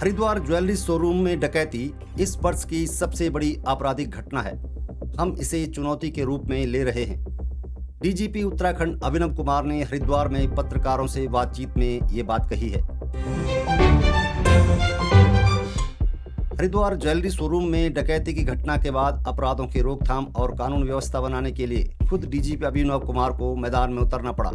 Haridwar jewellery showroom में डकैती इस वर्ष की सबसे बड़ी आपराधिक घटना है। हम इसे चुनौती के रूप में ले रहे हैं। डीजीपी उत्तराखंड अभिनव कुमार ने हरिद्वार में पत्रकारों से बातचीत में ये बात कही है। हरिद्वार ज्वेलरी शोरूम में डकैती की घटना के बाद अपराधों की रोकथाम और कानून व्यवस्था बनाने के लिए खुद डीजीपी अभिनव कुमार को मैदान में उतरना पड़ा।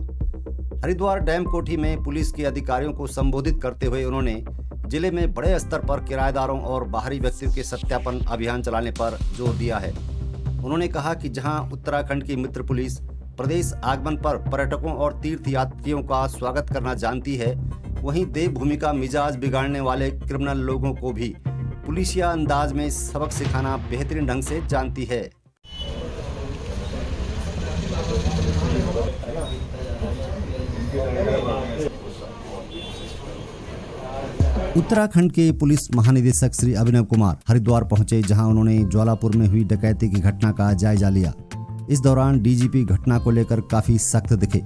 हरिद्वार डैम कोठी में पुलिस के अधिकारियों को संबोधित करते हुए उन्होंने जिले में बड़े स्तर पर किराएदारों और बाहरी व्यक्तियों के सत्यापन अभियान चलाने पर जोर दिया है। उन्होंने कहा कि जहां उत्तराखंड की मित्र पुलिस प्रदेश आगमन पर पर्यटकों और तीर्थ यात्रियों का स्वागत करना जानती है, वहीं देवभूमि का मिजाज बिगाड़ने वाले क्रिमिनल लोगों को भी पुलिसिया अंदाज में सबक सिखाना बेहतरीन ढंग से जानती है। उत्तराखंड के पुलिस महानिदेशक श्री अभिनव कुमार हरिद्वार पहुंचे, जहां उन्होंने ज्वालापुर में हुई डकैती की घटना का जायजा लिया। इस दौरान डीजीपी घटना को लेकर काफी सख्त दिखे।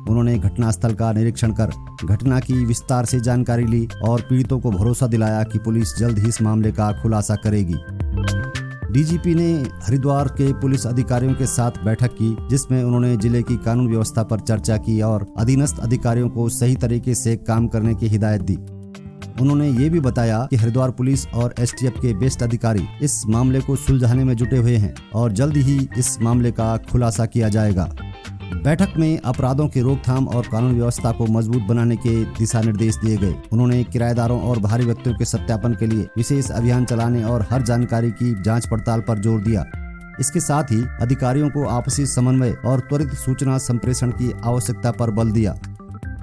उन्होंने घटनास्थल का निरीक्षण कर घटना की विस्तार से जानकारी ली और पीड़ितों को भरोसा दिलाया कि पुलिस जल्द ही इस मामले का खुलासा करेगी। डीजीपी ने हरिद्वार के पुलिस अधिकारियों के साथ बैठक की, जिसमें उन्होंने जिले की कानून व्यवस्था पर चर्चा की और अधीनस्थ अधिकारियों को सही तरीके से काम करने की हिदायत दी। उन्होंने ये भी बताया कि हरिद्वार पुलिस और एसटीएफ के बेस्ट अधिकारी इस मामले को सुलझाने में जुटे हुए हैं और जल्द ही इस मामले का खुलासा किया जाएगा। बैठक में अपराधों की रोकथाम और कानून व्यवस्था को मजबूत बनाने के दिशा निर्देश दिए गए। उन्होंने किराएदारों और बाहरी व्यक्तियों के सत्यापन के लिए विशेष अभियान चलाने और हर जानकारी की जांच पड़ताल पर जोर दिया। इसके साथ ही अधिकारियों को आपसी समन्वय और त्वरित सूचना संप्रेषण की आवश्यकता पर बल दिया,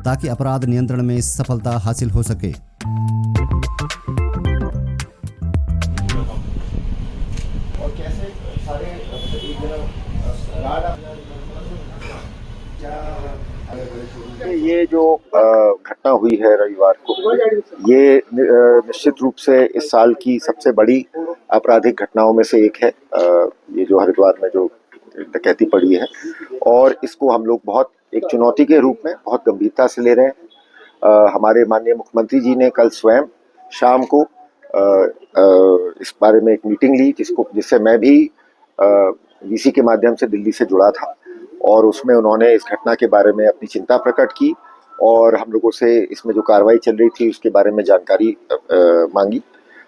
ताकि अपराध नियंत्रण में सफलता हासिल हो सके। ये जो घटना हुई है रविवार को, ये निश्चित रूप से इस साल की सबसे बड़ी आपराधिक घटनाओं में से एक है। ये जो हरिद्वार में जो डकैती पड़ी है, और इसको हम लोग बहुत एक चुनौती के रूप में बहुत गंभीरता से ले रहे हैं। हमारे माननीय मुख्यमंत्री जी ने कल स्वयं शाम को इस बारे में एक मीटिंग ली, जिससे मैं भी वीसी के माध्यम से दिल्ली से जुड़ा था, और उसमें उन्होंने इस घटना के बारे में अपनी चिंता प्रकट की और हम लोगों से इसमें जो कार्रवाई चल रही थी उसके बारे में जानकारी मांगी।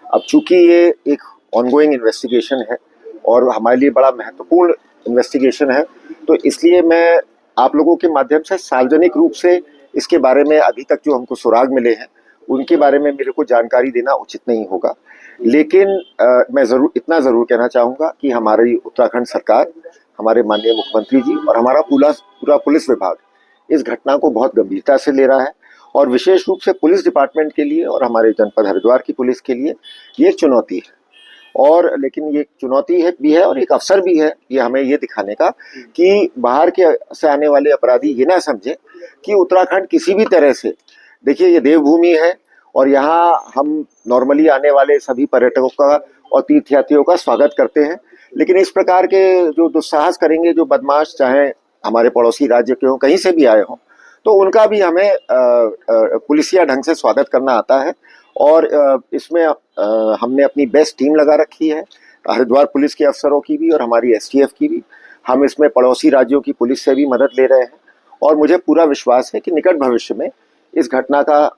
अब चूंकि ये एक ऑनगोइंग इन्वेस्टिगेशन है और हमारे लिए बड़ा महत्वपूर्ण इन्वेस्टिगेशन है, तो इसलिए मैं आप लोगों के माध्यम से सार्वजनिक रूप से इसके बारे में अभी तक जो हमको सुराग मिले हैं उनके बारे में मेरे को जानकारी देना उचित नहीं होगा। लेकिन मैं इतना जरूर कहना चाहूँगा कि हमारी उत्तराखंड सरकार, हमारे माननीय मुख्यमंत्री जी और हमारा पूरा पुलिस विभाग इस घटना को बहुत गंभीरता से ले रहा है, और विशेष रूप से पुलिस डिपार्टमेंट के लिए और हमारे जनपद हरिद्वार की पुलिस के लिए ये एक चुनौती है। और लेकिन ये चुनौती भी है और एक अवसर भी है ये हमें ये दिखाने का कि बाहर के से आने वाले अपराधी ये ना समझे कि उत्तराखंड किसी भी तरह से, देखिए ये देवभूमि है और यहाँ हम नॉर्मली आने वाले सभी पर्यटकों का और तीर्थयात्रियों का स्वागत करते हैं, लेकिन इस प्रकार के जो दुस्साहस करेंगे, जो बदमाश चाहे हमारे पड़ोसी राज्य के हों, कहीं से भी आए हों, तो उनका भी हमें पुलिसिया ढंग से स्वागत करना आता है। और इसमें हमने अपनी बेस्ट टीम लगा रखी है, हरिद्वार पुलिस के अफसरों की भी और हमारी एसटीएफ की भी। हम इसमें पड़ोसी राज्यों की पुलिस से भी मदद ले रहे हैं, और मुझे पूरा विश्वास है कि निकट भविष्य में इस घटना का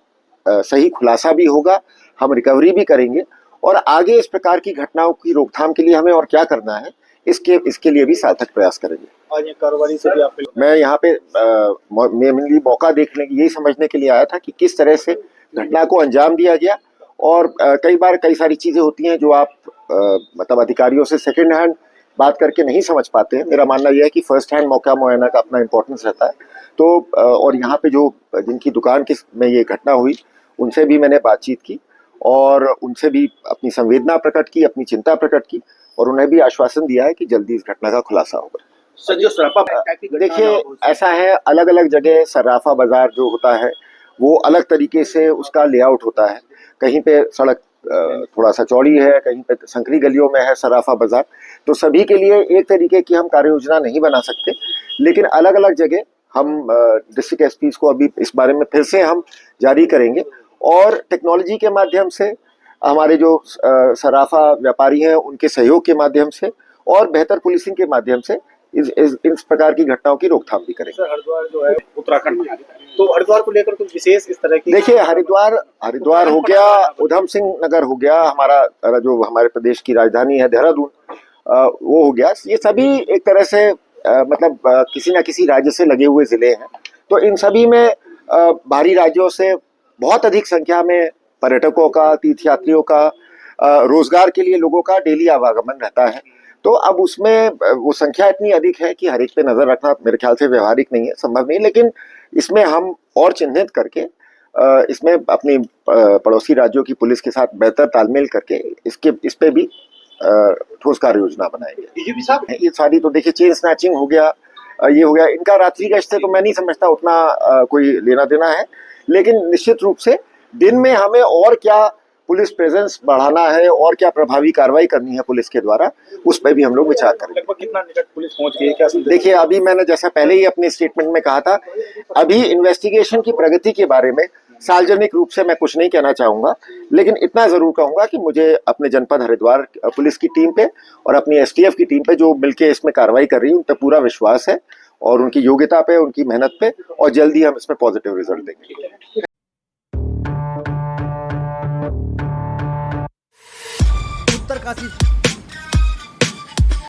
सही खुलासा भी होगा, हम रिकवरी भी करेंगे, और आगे इस प्रकार की घटनाओं की रोकथाम के लिए हमें और क्या करना है इसके लिए भी सार्थक प्रयास करेंगे। आज ये कारोबारी से भी आप मैं यहाँ पे मेनली मौका देखने यही समझने के लिए आया था कि किस तरह से घटना को अंजाम दिया गया, और कई बार कई सारी चीजें होती हैं जो आप मतलब अधिकारियों से सेकंड हैंड बात करके नहीं समझ पाते हैं। मेरा मानना यह है कि फर्स्ट हैंड मौका मुआयना का अपना इम्पोर्टेंस रहता है। तो और यहाँ पे जो जिनकी दुकान में ये घटना हुई उनसे भी मैंने बातचीत की और उनसे भी अपनी संवेदना प्रकट की, अपनी चिंता प्रकट की, और उन्हें भी आश्वासन दिया है कि जल्दी इस घटना का खुलासा होगा। सर, जो सराफा देखिए ऐसा है, अलग अलग जगह सराफा बाजार जो होता है वो अलग तरीके से उसका लेआउट होता है। कहीं पे सड़क थोड़ा सा चौड़ी है, कहीं पे संकरी गलियों में है सराफा बाजार, तो सभी के लिए एक तरीके की हम कार्य योजना नहीं बना सकते, लेकिन अलग अलग जगह हम डिस्ट्रिक्ट एसपीज को अभी इस बारे में फिर से हम जारी करेंगे, और टेक्नोलॉजी के माध्यम से हमारे जो सराफा व्यापारी हैं उनके सहयोग के माध्यम से और बेहतर पुलिसिंग के माध्यम से इस प्रकार की घटनाओं की रोकथाम भी करेंगे। सर हरिद्वार जो है उत्तराखंड में, तो हरिद्वार को लेकर कुछ विशेष इस तरह की, देखिए हरिद्वार हो गया, उधम सिंह नगर हो गया, हमारा जो हमारे प्रदेश की राजधानी है देहरादून, वो हो गया, ये सभी एक तरह से मतलब किसी न किसी राज्य से लगे हुए जिले हैं। तो इन सभी में बाहरी राज्यों से बहुत अधिक संख्या में पर्यटकों का, तीर्थयात्रियों का, रोजगार के लिए लोगों का डेली आवागमन रहता है। तो अब उसमें वो संख्या इतनी अधिक है कि हर एक पे नजर रखना मेरे ख्याल से व्यवहारिक नहीं है, संभव नहीं। लेकिन इसमें हम और चिन्हित करके इसमें अपनी पड़ोसी राज्यों की पुलिस के साथ बेहतर तालमेल करके इस पे भी ठोस कार्य योजना बनाएंगे। डीजीपी साहब, ये सारी तो देखिए चेन स्नैचिंग हो गया, ये हो गया, इनका रात्रि गश्त से तो मैं नहीं समझता उतना कोई लेना देना है। लेकिन निश्चित रूप से दिन में हमें और क्या पुलिस प्रेजेंस बढ़ाना है और क्या प्रभावी कार्रवाई करनी है पुलिस के द्वारा, उस पर भी हम लोग विचार करेंगे। लगभग कितना निकट पुलिस पहुंच गई है, क्या संदेश? देखिए अभी मैंने जैसा पहले ही अपने स्टेटमेंट में कहा था, अभी इन्वेस्टिगेशन की प्रगति के बारे में सार्वजनिक रूप से मैं कुछ नहीं कहना चाहूंगा, लेकिन इतना जरूर कहूंगा कि मुझे अपने जनपद हरिद्वार पुलिस की टीम पे और अपनी एसटीएफ की टीम पे जो मिलके इसमें कार्रवाई कर रही है उन पे पूरा विश्वास है और उनकी योग्यता पे, उनकी मेहनत पे, और जल्दी हम इसमें पॉजिटिव रिजल्ट देंगे। उत्तरकाशी